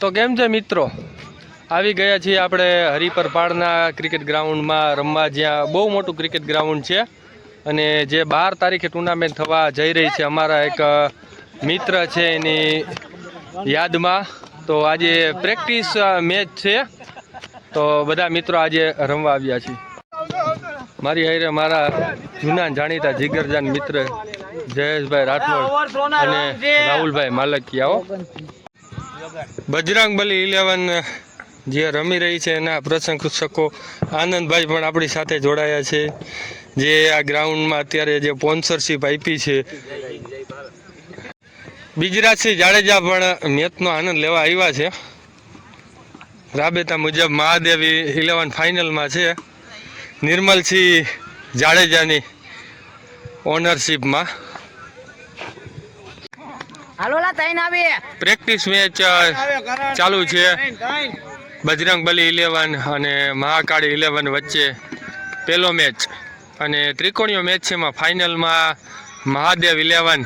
તો કેમ છે મિત્રો, આવી ગયા છીએ આપણે હરિપર પાડના ક્રિકેટ ગ્રાઉન્ડમાં રમવા, જ્યાં બહુ મોટું ક્રિકેટ ગ્રાઉન્ડ છે અને જે 12 તારીખે ટુર્નામેન્ટ થવા જઈ રહી છે અમારા એક મિત્ર છે એની યાદમાં. તો આજે પ્રેક્ટિસ મેચ છે, તો બધા મિત્રો આજે રમવા આવ્યા છીએ. મારી હારે મારા જૂના જાણીતા જીગરજાન મિત્ર જયેશભાઈ રાઠોડ અને રાહુલભાઈ માલકિયાઓ. બજરંગબલી 11 જે રમી રહી છે એના પ્રશંસકો આનંદભાઈ પણ આપણી સાથે જોડાયા છે, જે આ ગ્રાઉન્ડમાં અત્યારે જે સ્પોન્સરશિપ આપી છે. બિજરાજસિંહ જાડેજા પણ મેચનો આનંદ લેવા આવ્યા છે. રાબેતા મુજબ મહાદેવ 11 ફાઇનલમાં છે, નિર્મલસિંહ જાડેજાની ઓનરશિપમાં. પ્રેક્ટિસ મેચ ચાલુ છે બજરંગબલી 11 અને મહાકાળી 11 વચ્ચે પહેલો મેચ, અને ત્રિકોણીય મેચ છે. એમાં ફાઇનલમાં મહાદેવ 11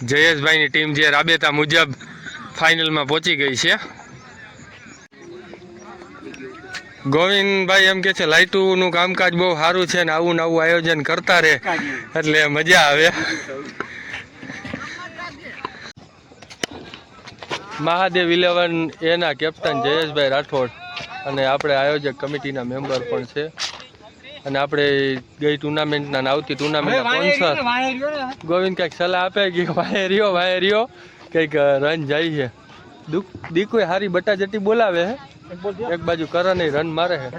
જયેશભાઈની ટીમ જે રાબેતા મુજબ ફાઇનલમાં પહોંચી ગઈ છે. ગોવિંદભાઈ એમ કે છે લાઇટોનું કામકાજ બહુ સારું છે ને આવું નવું આયોજન કરતા રહે એટલે મજા આવે. મહાદેવ 11 એના કેપ્ટન જયેશભાઈ રાઠોડ અને આપણે આયોજક કમિટીના મેમ્બર પણ છે, અને આપણે ગઈ ટુર્નામેન્ટના આવતી ટુર્નામેન્ટના સ્પોન્સર ગોવિંદ કંઈક સલાહ આપે કે વાયરિયો કંઈક રન જાય છે. દીકુએ હારી બટાજટી બોલાવે છે, એક બાજુ કરન રન મારે છે.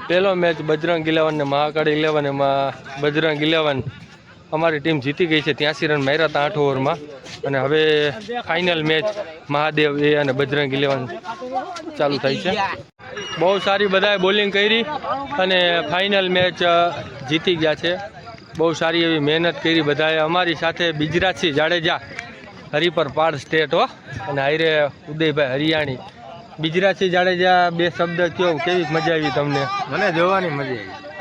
પહેલો મેચ બજરંગ 11 ને મહાકાળી 11, એમાં બજરંગ 11 અમારી ટીમ જીતી ગઈ છે, 83 રન માર્યા હતા 8 ઓવરમાં. અને હવે ફાઇનલ મેચ મહાદેવ અને બજરંગ 11 ચાલુ થાય છે. બહુ સારી બધાએ બોલિંગ કરી અને ફાઇનલ મેચ જીતી ગયા છે. બહુ સારી એવી મહેનત કરી બધાએ. અમારી સાથે બિજરાજસિંહ જાડેજા હરિપર પાડ સ્ટેટ હો, અને હારે ઉદયભાઈ હરિયાણી. બિજરાજસિંહ જાડેજા, બે શબ્દ કયો, કેવી મજા આવી તમને? મને જોવાની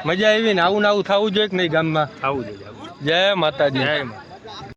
મજા આવી ને આવું થવું જોઈએ કે નહીં ગામમાં? આવું જોઈએ. જય માતાજી. જય માતા.